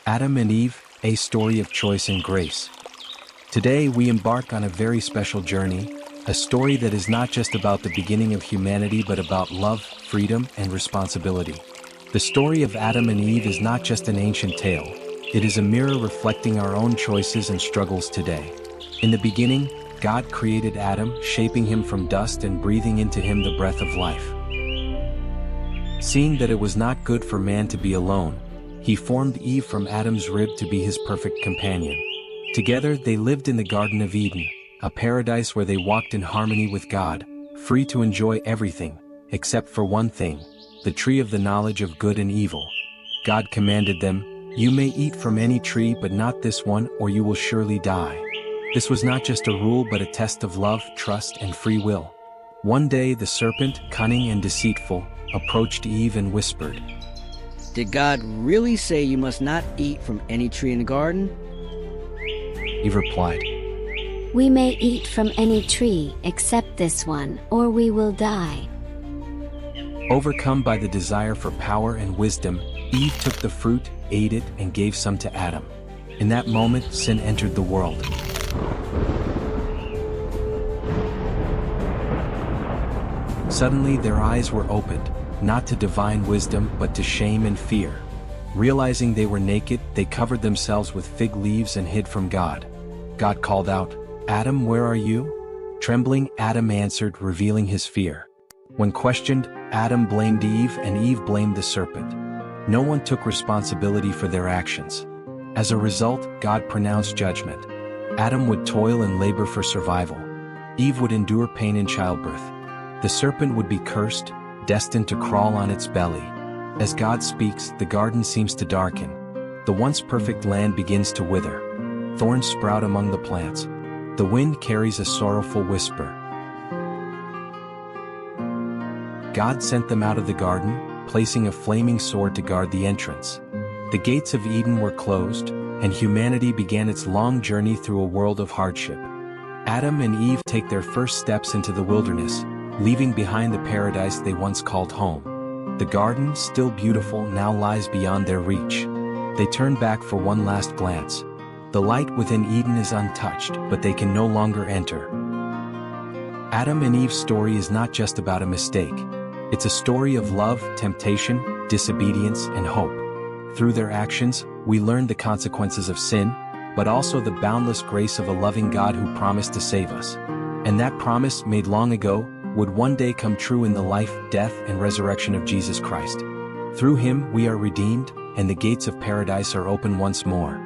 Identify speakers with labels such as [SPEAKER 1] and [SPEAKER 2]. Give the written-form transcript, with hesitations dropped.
[SPEAKER 1] Adam and Eve, a story of choice and grace. Today we embark on a very special journey, a story that is not just about the beginning of humanity but about love, freedom, and responsibility. The story of Adam and Eve is not just an ancient tale, it is a mirror reflecting our own choices and struggles today. In the beginning, God created Adam, shaping him from dust and breathing into him the breath of life. Seeing that it was not good for man to be alone, he formed Eve from Adam's rib to be his perfect companion. Together they lived in the Garden of Eden, a paradise where they walked in harmony with God, free to enjoy everything, except for one thing, the tree of the knowledge of good and evil. God commanded them, "You may eat from any tree but not this one, or you will surely die." This was not just a rule but a test of love, trust, and free will. One day the serpent, cunning and deceitful, approached Eve and whispered,
[SPEAKER 2] "Did God really say you must not eat from any tree in the garden?"
[SPEAKER 1] Eve replied,
[SPEAKER 3] "We may eat from any tree except this one, or we will die."
[SPEAKER 1] Overcome by the desire for power and wisdom, Eve took the fruit, ate it, and gave some to Adam. In that moment, sin entered the world. Suddenly their eyes were opened, not to divine wisdom but to shame and fear. Realizing they were naked, they covered themselves with fig leaves and hid from God. God called out, "Adam, where are you?" Trembling, Adam answered, revealing his fear. When questioned, Adam blamed Eve and Eve blamed the serpent. No one took responsibility for their actions. As a result, God pronounced judgment. Adam would toil and labor for survival. Eve would endure pain in childbirth. The serpent would be cursed, destined to crawl on its belly. As God speaks, the garden seems to darken. The once perfect land begins to wither. Thorns sprout among the plants. The wind carries a sorrowful whisper. God sent them out of the garden, placing a flaming sword to guard the entrance. The gates of Eden were closed, and humanity began its long journey through a world of hardship. Adam and Eve take their first steps into the wilderness, leaving behind the paradise they once called home. The garden, still beautiful, now lies beyond their reach. They turn back for one last glance. The light within Eden is untouched, but they can no longer enter. Adam and Eve's story is not just about a mistake. It's a story of love, temptation, disobedience, and hope. Through their actions, we learn the consequences of sin, but also the boundless grace of a loving God who promised to save us. And that promise, made long ago, would one day come true in the life, death, and resurrection of Jesus Christ. Through him we are redeemed, and the gates of paradise are open once more.